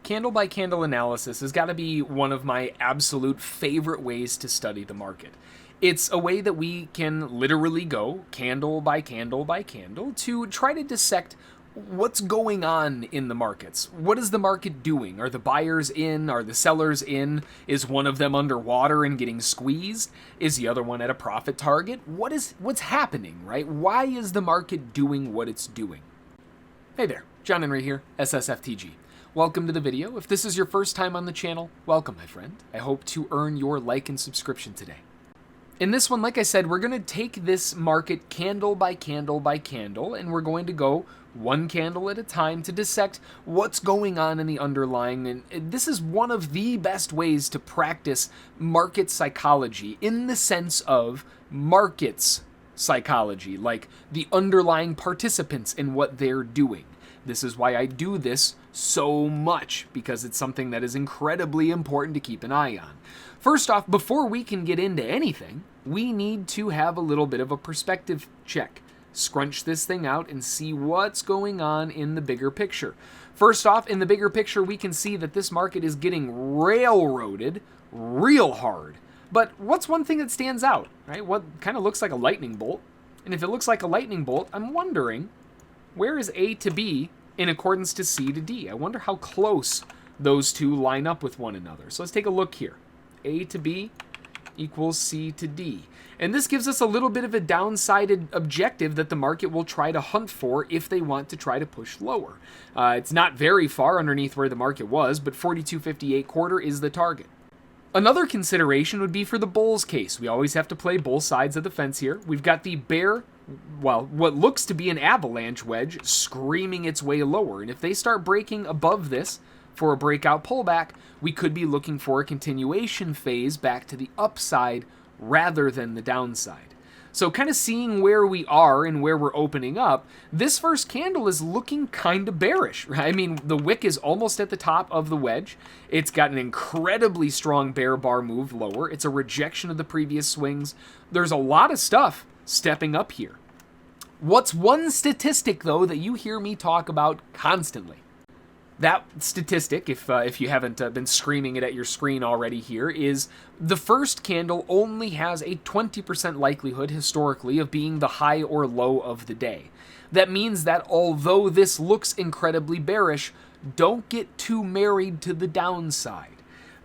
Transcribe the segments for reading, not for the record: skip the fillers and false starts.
Candle by candle analysis has got to be one of my absolute favorite ways to study the market. It's a way that we can literally go candle by candle by candle to try to dissect what's going on in the markets. What is the market doing? Are the buyers in? Are the sellers in? Is one of them underwater and getting squeezed? Is the other one at a profit target? What's happening, right? Why is the market doing what it's doing? Hey there, John Henry here, SSFTG. Welcome to the video. If this is your first time on the channel, welcome, my friend. I hope to earn your like and subscription today. In this one, like I said, we're going to take this market candle by candle by candle, and we're going to go one candle at a time to dissect what's going on in the underlying. And this is one of the best ways to practice market psychology in the sense of markets psychology, like the underlying participants and what they're doing. This is why I do this so much, because it's something that is incredibly important to keep an eye on. First off, before we can get into anything, we need to have a little bit of a perspective check. Scrunch this thing out and see what's going on in the bigger picture. First off, in the bigger picture, we can see that this market is getting railroaded real hard. But what's one thing that stands out, right? What kind of looks like a lightning bolt? And if it looks like a lightning bolt, I'm wondering, where is A to B in accordance to C to D? I wonder how close those two line up with one another. So let's take a look here. A to B equals C to D. And this gives us a little bit of a downside objective that the market will try to hunt for if they want to try to push lower. It's not very far underneath where the market was, but 42.58 quarter is the target. Another consideration would be for the bulls case. We always have to play both sides of the fence here. We've got the bear, well, what looks to be an avalanche wedge screaming its way lower. And if they start breaking above this for a breakout pullback, we could be looking for a continuation phase back to the upside rather than the downside. So kind of seeing where we are and where we're opening up, this first candle is looking kind of bearish, right? I mean, the wick is almost at the top of the wedge. It's got an incredibly strong bear bar move lower. It's a rejection of the previous swings. There's a lot of stuff stepping up here. What's one statistic, though, that you hear me talk about constantly? That statistic, if you haven't been screaming it at your screen already here, is the first candle only has a 20% likelihood historically of being the high or low of the day. That means that although this looks incredibly bearish, don't get too married to the downside.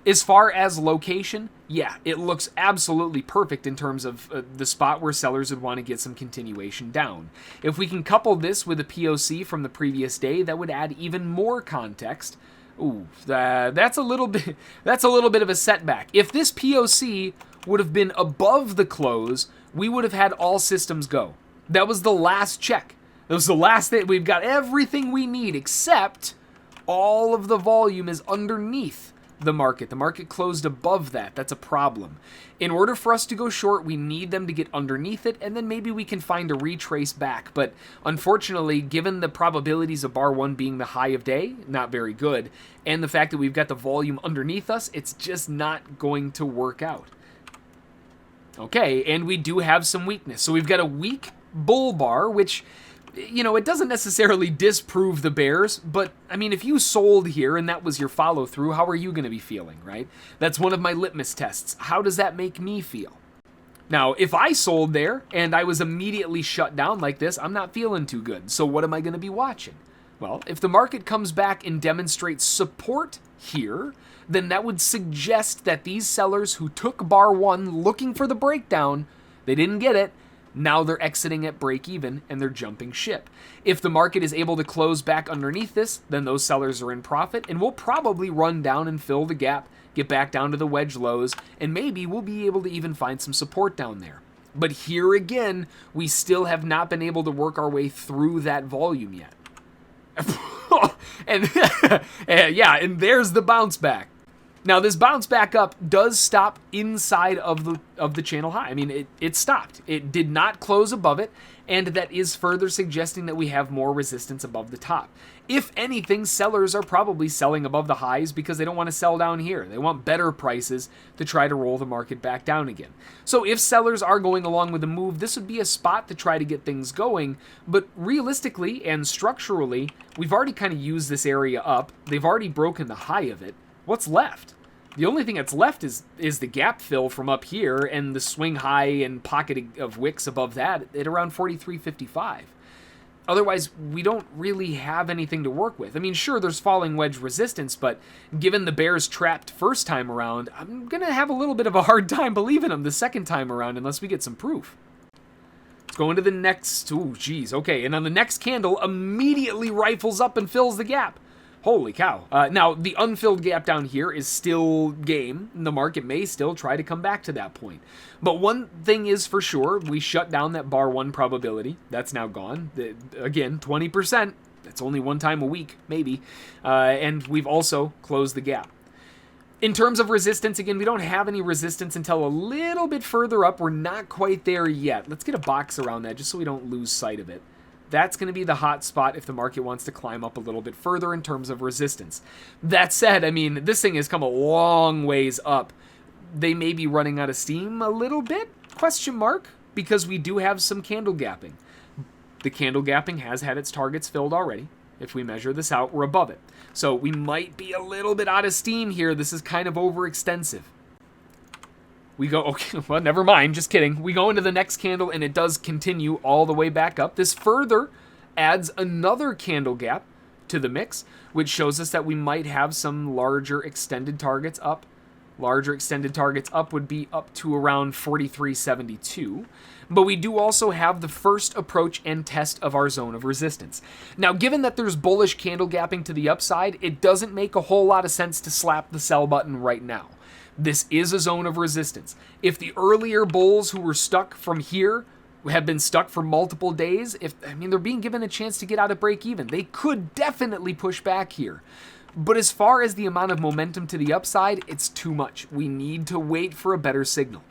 As far as location, yeah, it looks absolutely perfect in terms of the spot where sellers would want to get some continuation down. If we can couple this with a POC from the previous day, that would add even more context. Ooh, that's a little bit of a setback. If this POC would have been above the close, we would have had all systems go. That was the last check. That was the last thing. We've got everything we need except all of the volume is underneath the market. The market closed above that. That's a problem. In order for us to go short, we need them to get underneath it, and then maybe we can find a retrace back. But unfortunately, given the probabilities of bar 1 being the high of day, not very good, and the fact that we've got the volume underneath us, it's just not going to work out. Okay, and we do have some weakness. So we've got a weak bull bar, which, you know, it doesn't necessarily disprove the bears, but I mean, if you sold here and that was your follow through, how are you going to be feeling, right? That's one of my litmus tests. How does that make me feel? Now, if I sold there and I was immediately shut down like this, I'm not feeling too good. So what am I going to be watching? Well, if the market comes back and demonstrates support here, then that would suggest that these sellers who took bar 1 looking for the breakdown, they didn't get it. Now they're exiting at break even and they're jumping ship. If the market is able to close back underneath this, then those sellers are in profit and we'll probably run down and fill the gap, get back down to the wedge lows, and maybe we'll be able to even find some support down there. But here again, we still have not been able to work our way through that volume yet. and yeah, and there's the bounce back. Now, this bounce back up does stop inside of the channel high. I mean, it stopped. It did not close above it, and that is further suggesting that we have more resistance above the top. If anything, sellers are probably selling above the highs because they don't want to sell down here. They want better prices to try to roll the market back down again. So if sellers are going along with the move, this would be a spot to try to get things going. But realistically and structurally, we've already kind of used this area up. They've already broken the high of it. What's left? The only thing that's left is the gap fill from up here and the swing high and pocket of wicks above that at around 43.55. Otherwise, we don't really have anything to work with. I mean, sure, there's falling wedge resistance, but given the bears trapped first time around, I'm going to have a little bit of a hard time believing them the second time around unless we get some proof. Let's go into the next... Ooh, geez. Okay, and on the next candle, immediately rifles up and fills the gap. Holy cow. Now, the unfilled gap down here is still game. The market may still try to come back to that point. But one thing is for sure, we shut down that bar 1 probability. That's now gone. Again, 20%. That's only one time a week, maybe. And we've also closed the gap. In terms of resistance, again, we don't have any resistance until a little bit further up. We're not quite there yet. Let's get a box around that just so we don't lose sight of it. That's going to be the hot spot if the market wants to climb up a little bit further in terms of resistance. That said, I mean, this thing has come a long ways up. They may be running out of steam a little bit, question mark, because we do have some candle gapping. The candle gapping has had its targets filled already. If we measure this out, we're above it. So we might be a little bit out of steam here. This is kind of overextensive. We go, okay, well, never mind, just kidding. We go into the next candle, and it does continue all the way back up. This further adds another candle gap to the mix, which shows us that we might have some larger extended targets up. Larger extended targets up would be up to around 43.72. But we do also have the first approach and test of our zone of resistance. Now, given that there's bullish candle gapping to the upside, it doesn't make a whole lot of sense to slap the sell button right now. This is a zone of resistance. If the earlier bulls who were stuck from here have been stuck for multiple days, they're being given a chance to get out of break even. They could definitely push back here. But as far as the amount of momentum to the upside, it's too much. We need to wait for a better signal.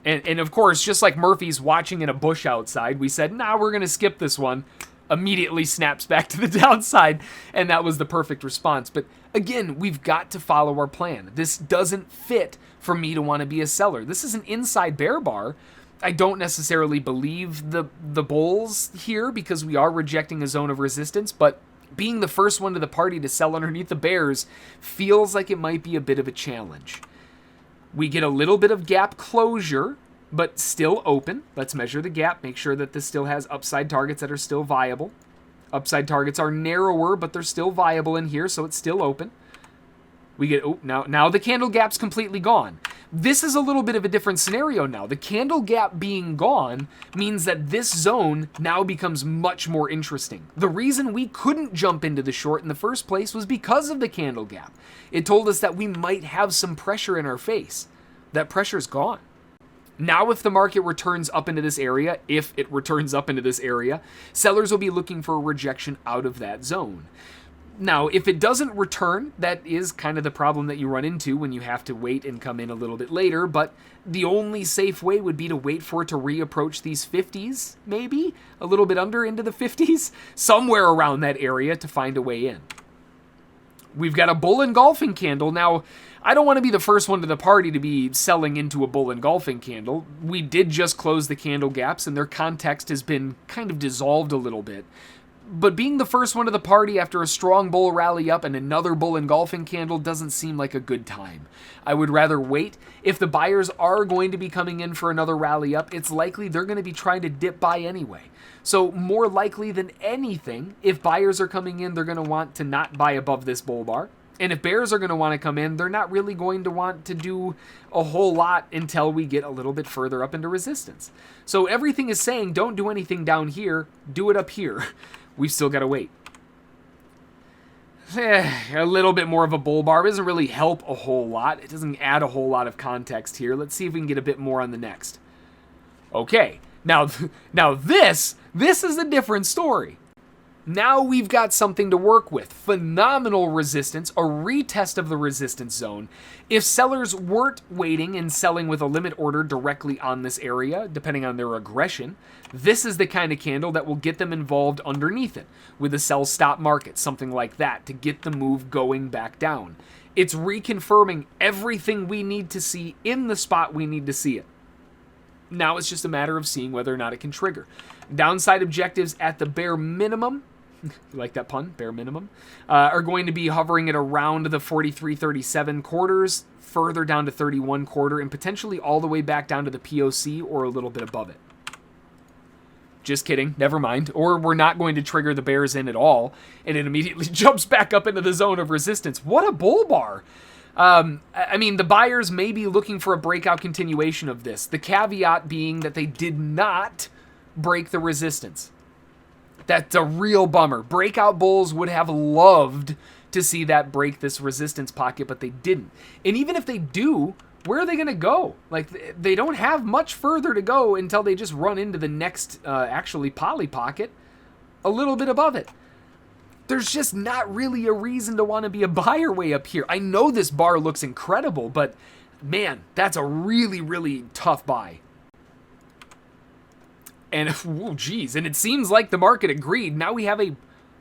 And of course, just like Murphy's watching in a bush outside, we said, nah, we're going to skip this one. Immediately snaps back to the downside, and that was the perfect response. But again, we've got to follow our plan. This doesn't fit for me to want to be a seller. This is an inside bear bar. I don't necessarily believe the bulls here because we are rejecting a zone of resistance, but being the first one to the party to sell underneath the bears feels like it might be a bit of a challenge. We get a little bit of gap closure, but still open. Let's measure the gap, make sure that this still has upside targets that are still viable. Upside targets are narrower, but they're still viable in here, so it's still open. We get, now the candle gap's completely gone. This is a little bit of a different scenario now. The candle gap being gone means that this zone now becomes much more interesting. The reason we couldn't jump into the short in the first place was because of the candle gap. It told us that we might have some pressure in our face. That pressure's gone. Now, if the market returns up into this area, sellers will be looking for a rejection out of that zone. Now, if it doesn't return, that is kind of the problem that you run into when you have to wait and come in a little bit later, but the only safe way would be to wait for it to reapproach these 50s, maybe? A little bit under into the 50s? Somewhere around that area to find a way in. We've got a bull engulfing candle. Now, I don't want to be the first one to the party to be selling into a bull engulfing candle. We did just close the candle gaps, and their context has been kind of dissolved a little bit. But being the first one to the party after a strong bull rally up and another bull engulfing candle doesn't seem like a good time. I would rather wait. If the buyers are going to be coming in for another rally up, it's likely they're going to be trying to dip buy anyway. So more likely than anything, if buyers are coming in, they're going to want to not buy above this bull bar. And if bears are going to want to come in, they're not really going to want to do a whole lot until we get a little bit further up into resistance. So everything is saying don't do anything down here, do it up here. We've still got to wait. A little bit more of a bull bar doesn't really help a whole lot. It doesn't add a whole lot of context here. Let's see if we can get a bit more on the next. Okay, now this is a different story. Now we've got something to work with. Phenomenal resistance, a retest of the resistance zone. If sellers weren't waiting and selling with a limit order directly on this area, depending on their aggression, this is the kind of candle that will get them involved underneath it with a sell stop market, something like that, to get the move going back down. It's reconfirming everything we need to see in the spot we need to see it. Now it's just a matter of seeing whether or not it can trigger. Downside objectives at the bare minimum, you like that pun, bare minimum, are going to be hovering at around the 43.37 quarters, further down to 31 quarter, and potentially all the way back down to the POC or a little bit above it. Just kidding, never mind. Or we're not going to trigger the bears in at all, and it immediately jumps back up into the zone of resistance. What a bull bar! I mean, the buyers may be looking for a breakout continuation of this. The caveat being that they did not break the resistance. That's a real bummer. Breakout bulls would have loved to see that break this resistance pocket, but they didn't. And even if they do, where are they going to go? Like, they don't have much further to go until they just run into the next, actually, poly pocket a little bit above it. There's just not really a reason to want to be a buyer way up here. I know this bar looks incredible, but man, that's a really, really tough buy. And, oh, geez, and it seems like the market agreed. Now we have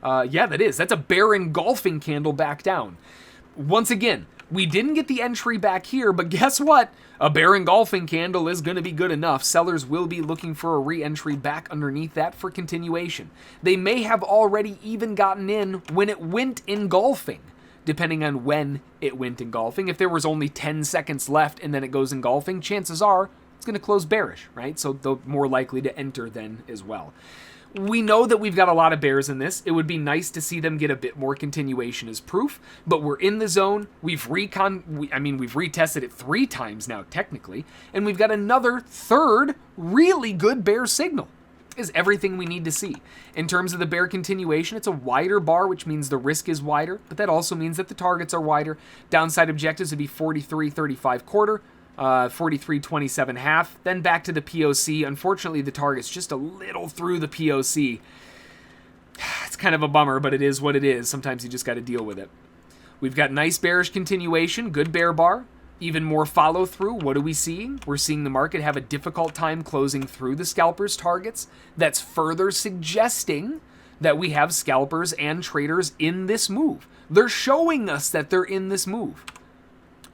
that's a bear engulfing candle back down. Once again, we didn't get the entry back here, but guess what? A bear engulfing candle is going to be good enough. Sellers will be looking for a re-entry back underneath that for continuation. They may have already even gotten in when it went engulfing, depending on when it went engulfing. If there was only 10 seconds left and then it goes engulfing, chances are it's going to close bearish, right? So they're more likely to enter then as well. We know that we've got a lot of bears in this. It would be nice to see them get a bit more continuation as proof, but we're in the zone. We've retested it 3 times now, technically, and we've got another third really good bear signal. Is everything we need to see. In terms of the bear continuation, it's a wider bar, which means the risk is wider, but that also means that the targets are wider. Downside objectives would be 43.35 quarter, 43.27 half, then back to the POC. Unfortunately, the target's just a little through the POC. It's kind of a bummer, but it is what it is. Sometimes you just got to deal with it. We've got nice bearish continuation, good bear bar, even more follow through. What are we seeing? We're seeing the market have a difficult time closing through the scalpers' targets. That's further suggesting that we have scalpers and traders in this move. They're showing us that they're in this move.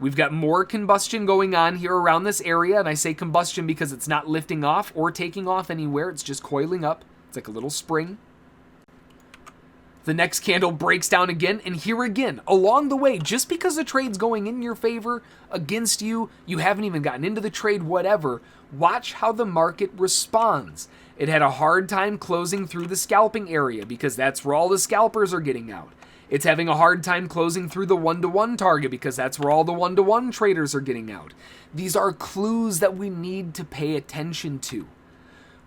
We've got more combustion going on here around this area, and I say combustion because it's not lifting off or taking off anywhere. It's just coiling up. It's like a little spring. The next candle breaks down again, and here again, along the way, just because the trade's going in your favor, against you, you haven't even gotten into the trade, whatever, watch how the market responds. It had a hard time closing through the scalping area because that's where all the scalpers are getting out. It's having a hard time closing through the 1-to-1 target because that's where all the 1-to-1 traders are getting out. These are clues that we need to pay attention to.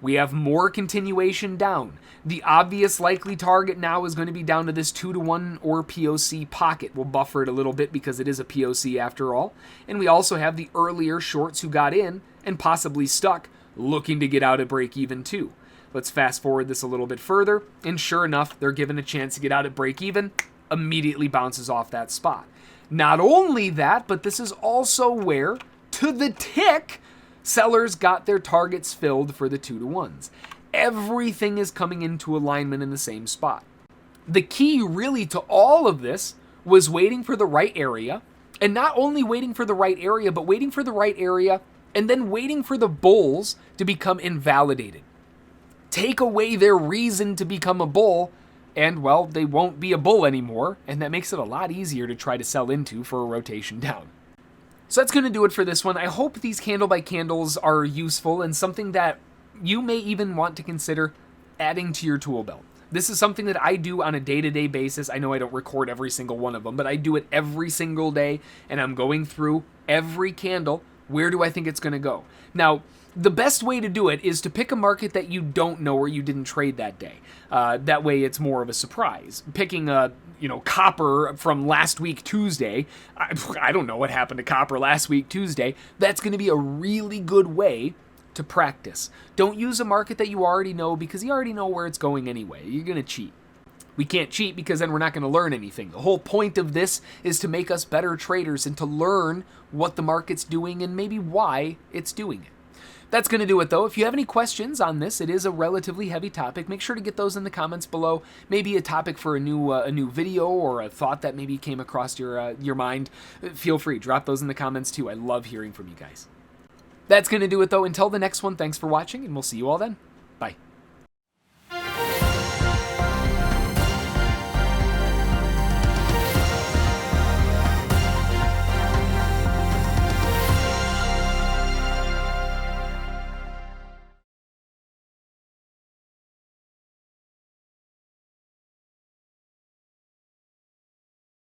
We have more continuation down. The obvious likely target now is going to be down to this 2-to-1 or POC pocket. We'll buffer it a little bit because it is a POC after all. And we also have the earlier shorts who got in and possibly stuck looking to get out at break even too. Let's fast forward this a little bit further. And sure enough, they're given a chance to get out at break even. Immediately bounces off that spot. Not only that, but this is also where, to the tick, sellers got their targets filled for the 2-to-1s. Everything is coming into alignment in the same spot. The key really to all of this was waiting for the right area, and not only waiting for the right area, but waiting for the right area and then waiting for the bulls to become invalidated. Take away their reason to become a bull, and, well, they won't be a bull anymore, and that makes it a lot easier to try to sell into for a rotation down. So that's going to do it for this one. I hope these candle by candles are useful and something that you may even want to consider adding to your tool belt. This is something that I do on a day-to-day basis. I know I don't record every single one of them, but I do it every single day, and I'm going through every candle. Where do I think it's going to go? Now, the best way to do it is to pick a market that you don't know or you didn't trade that day. That way it's more of a surprise. Picking copper from last week Tuesday, I don't know what happened to copper last week Tuesday, that's going to be a really good way to practice. Don't use a market that you already know because you already know where it's going anyway. You're going to cheat. We can't cheat because then we're not going to learn anything. The whole point of this is to make us better traders and to learn what the market's doing and maybe why it's doing it. That's going to do it, though. If you have any questions on this, it is a relatively heavy topic. Make sure to get those in the comments below. Maybe a topic for a new video or a thought that maybe came across your mind. Feel free, drop those in the comments too. I love hearing from you guys. That's going to do it, though. Until the next one, thanks for watching, and we'll see you all then.